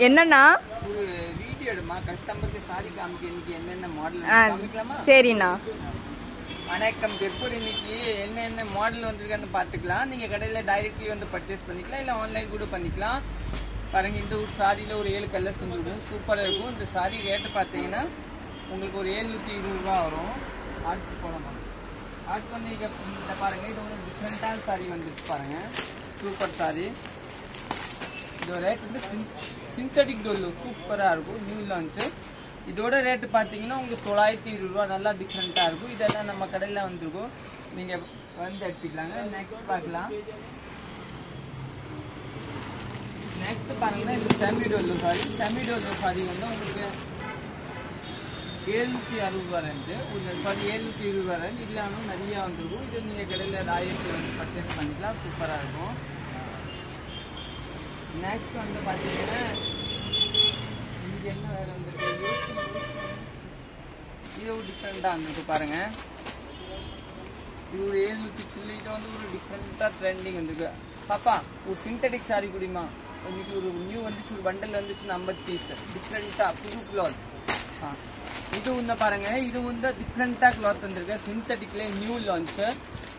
என்னன்னா வீடியோ எடுமா கஸ்டமருக்கு சாரி காமிக்க இன்னைக்கு என்னென்ன மாடல் காமிக்கலாமா? சரிண்ணா. வணக்கம். எப்படி இன்னைக்கு என்னென்ன மாடல் வந்திருக்கான்னு பாத்துக்கலாம். நீங்க கடையில டைரக்ட்லி வந்து பர்ச்சேஸ் பண்ணிக்கலாம், இல்ல ஆன்லைன் கூட பண்ணிக்கலாம். பாருங்க, இந்த ஒரு சாரியில ஒரு 7 கலர்ஸ் வந்துடும். சூப்பரா இருக்கும். இந்த சாரி ரேட்டு பாத்தீங்கன்னா உங்களுக்கு ஒரு 720 ரூபா வரும். அடுத்து போலாமா? அடுத்து வந்து இந்த பாருங்க, இது ஒரு டிஃப்ரெண்டான சாரி வந்துச்சு பாருங்க. Super sorry. இதோட ரேட் வந்து சிந்தட்டிக் டோல் சூப்பரா இருக்கும். New launch. இதோட ரேட்டு பார்த்தீங்கன்னா உங்களுக்கு 920 ரூபா. நல்லா டிஃப்ரெண்ட்டாக இருக்கும். இதெல்லாம் நம்ம கடையில் வந்துருக்கும். நீங்கள் வந்து எடுத்துக்கலாங்க. நெக்ஸ்ட் பார்க்கலாம். நெக்ஸ்ட் பாருங்கன்னா இது செமிடோல்லோ சாரி. செமிடோல்லோ சாரி வந்து உங்களுக்கு 760 ரூபா ரேஞ்சு. சாரி 720 ரூபா ரேஞ்ச். இல்லாமல் நிறையா வந்துருக்கும். இது நீங்கள் கடையில் டாய்லெட்டில் வந்து பர்ச்சேஸ் பண்ணிக்கலாம். சூப்பராக இருக்கும். நெக்ஸ்ட் வந்து பார்த்தீங்கன்னா இதுக்கு என்ன வேறு வந்துருக்கு, இது ஒரு டிஃப்ரெண்ட்டாக வந்துருக்கு பாருங்க. இது ஒரு 700 சில்லி. இது வந்து ஒரு டிஃப்ரெண்ட்டாக ட்ரெண்டிங் வந்துருக்கு. பாப்பா ஒரு சிந்தட்டிக் சாரி குடிமா. இன்னைக்கு ஒரு நியூ வந்துச்சு, ஒரு பண்டல் வந்துச்சு 50 பீஸ். டிஃப்ரெண்ட்டாக புது கிளாத். இது வந்து பாருங்க, இது வந்து டிஃப்ரெண்ட்டாக கிளாத் வந்துருக்கு. சிந்தட்டிக்லேயே நியூ லான்ச்சு.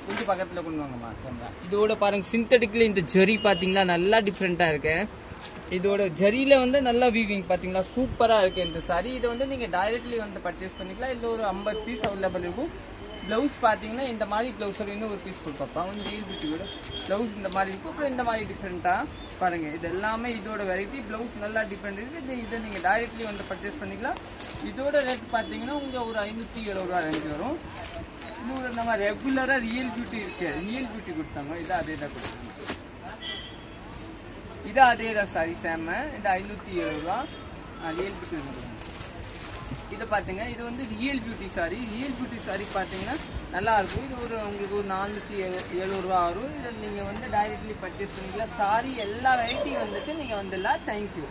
கொஞ்சம் பக்கத்தில் கொண்டு வாங்கம்மா கேமரா. இதோட பாருங்க, சிந்தட்டிக்ல இந்த ஜரி பார்த்தீங்களா நல்லா டிஃப்ரெண்ட்டாக இருக்கு. இதோட ஜரியில வந்து நல்லா வீவிங் பார்த்தீங்களா சூப்பராக இருக்கு இந்த சாரி. இதை வந்து நீங்கள் டைரக்ட்லி வந்து பர்ச்சேஸ் பண்ணிக்கலாம். இல்லை ஒரு 50 பீஸ் அவைலபிள் இருக்கும். ப்ளவுஸ் பார்த்தீங்கன்னா இந்த மாதிரி ப்ளவுஸ் வந்து ஒரு பீஸ் கொடுப்பா. வந்து ரீல் பியூட்டியோட ப்ளவுஸ் இந்த மாதிரி இருக்கும். அப்புறம் இந்த மாதிரி டிஃப்ரெண்ட்டாக பாருங்கள். இது எல்லாமே இதோட வெரைட்டி. ப்ளவுஸ் நல்லா டிஃப்ரெண்ட் இருக்குது. இதை நீங்கள் டைரக்ட்லி வந்து பர்ச்சேஸ் பண்ணிக்கலாம். இதோட ரேட் பார்த்தீங்கன்னா உங்களுக்கு ஒரு 570 ரூபா ரேஞ்சு வரும். இன்னொரு நம்ம ரெகுலராக ரியல் பியூட்டி இருக்கு. ரியல் பியூட்டி கொடுத்தாங்க. இது அதே தான் கொடுத்தாங்க. இது அதே தான் சாரி சேம. இது 570 ரூபா ரியல் பியூட்டி கொடுத்தாங்க. இதை பார்த்தீங்க, இது வந்து real beauty sorry. Real beauty sorry பார்த்தீங்கன்னா நல்லா இருக்கும். இது ஒரு உங்களுக்கு ஒரு 470 ரூபா வரும். இதை நீங்கள் வந்து டைரக்ட்லி பர்ச்சேஸ் பண்ணிக்கலாம். சாரி எல்லா வெரைட்டி வந்துட்டு நீங்கள் வந்துடலாம். தேங்க்யூ.